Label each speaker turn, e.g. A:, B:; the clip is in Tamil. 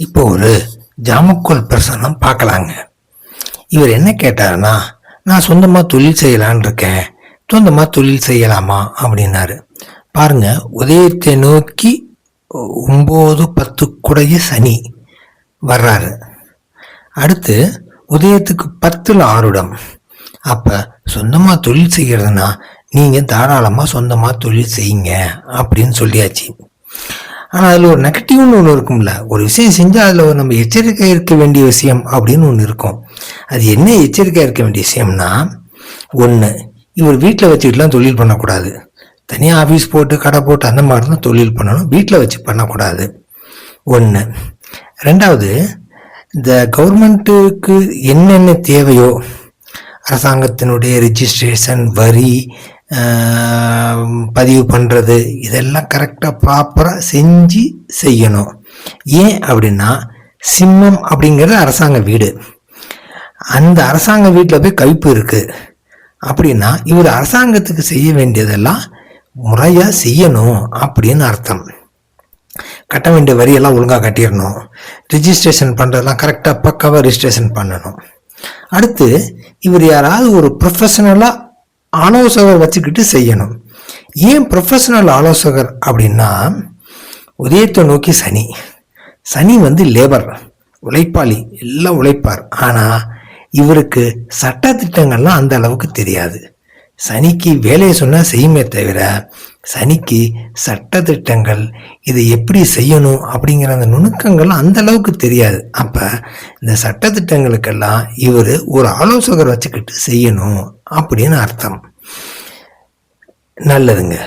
A: இப்போ ஒரு ஜாமக்கோல் பிரசன்னம் பார்க்கலாங்க. இவர் என்ன கேட்டாருன்னா, நான் சொந்தமாக தொழில் செய்யலான்னு இருக்கேன், சொந்தமாக தொழில் செய்யலாமா அப்படின்னாரு. பாருங்க, உதயத்தை நோக்கி 9-10 குடைய சனி வர்றாரு. அடுத்து உதயத்துக்கு 10ல் ஆருடம். அப்போ சொந்தமாக தொழில் செய்கிறதுனா நீங்கள் தாராளமாக சொந்தமாக தொழில் செய்யுங்க அப்படின்னு சொல்லியாச்சு. ஆனால் அதில் ஒரு நெகட்டிவ்னு ஒன்று இருக்கும்ல. ஒரு விஷயம் செஞ்சால் அதில் நம்ம எச்சரிக்கை இருக்க வேண்டிய விஷயம் அப்படின்னு ஒன்று இருக்கும். அது என்ன எச்சரிக்கையாக இருக்க வேண்டிய விஷயம்னா, ஒன்று, இவர் வீட்டில் வச்சுக்கிட்டுலாம் தொழில் பண்ணக்கூடாது. தனியாக ஆஃபீஸ் போட்டு கடை போட்டு அந்த மாதிரி தான் தொழில் பண்ணணும், வீட்டில் வச்சு பண்ணக்கூடாது. ஒன்று. ரெண்டாவது, இந்த கவர்மெண்ட்டுக்கு என்னென்ன தேவையோ, அரசாங்கத்தினுடைய ரிஜிஸ்ட்ரேஷன், வரி, பதிவு பண்ணுறது, இதெல்லாம் கரெக்டாக ப்ராப்பராக செஞ்சு செய்யணும். ஏன் அப்படின்னா, சிம்மம் அப்படிங்கிறது அரசாங்க வீடு. அந்த அரசாங்க வீட்டில் போய் கைப்பு இருக்குது அப்படின்னா இவர் அரசாங்கத்துக்கு செய்ய வேண்டியதெல்லாம் முறையாக செய்யணும் அப்படின்னு அர்த்தம். கட்ட வேண்டிய வரியெல்லாம் ஒழுங்காக கட்டிடணும், ரிஜிஸ்ட்ரேஷன் பண்ணுறதெல்லாம் கரெக்டாக பக்காவாக ரிஜிஸ்ட்ரேஷன் பண்ணணும். அடுத்து, இவர் யாராவது ஒரு ப்ரொஃபஷனலாக ஆலோசகர் வச்சுக்கிட்டு செய்யணும். ஏன் ப்ரொஃபஷனல் ஆலோசகர் அப்படின்னா, உதயத்தை நோக்கி சனி. சனி லேபர், உழைப்பாளி, எல்லாம் உழைப்பார். ஆனால் இவருக்கு சட்ட திட்டங்கள்லாம் அந்த அளவுக்கு தெரியாது. சனிக்கு வேலையை சொன்னால் செய்யுமே தவிர, சனிக்கு சட்ட திட்டங்கள், இதை எப்படி செய்யணும் அப்படிங்கிற அந்த நுணுக்கங்கள்லாம் அந்த அளவுக்கு தெரியாது. அப்போ இந்த சட்ட திட்டங்களுக்கெல்லாம் இவர் ஒரு ஆலோசகர் வச்சுக்கிட்டு செய்யணும் அப்படின்னு அர்த்தம். நல்லதுங்க.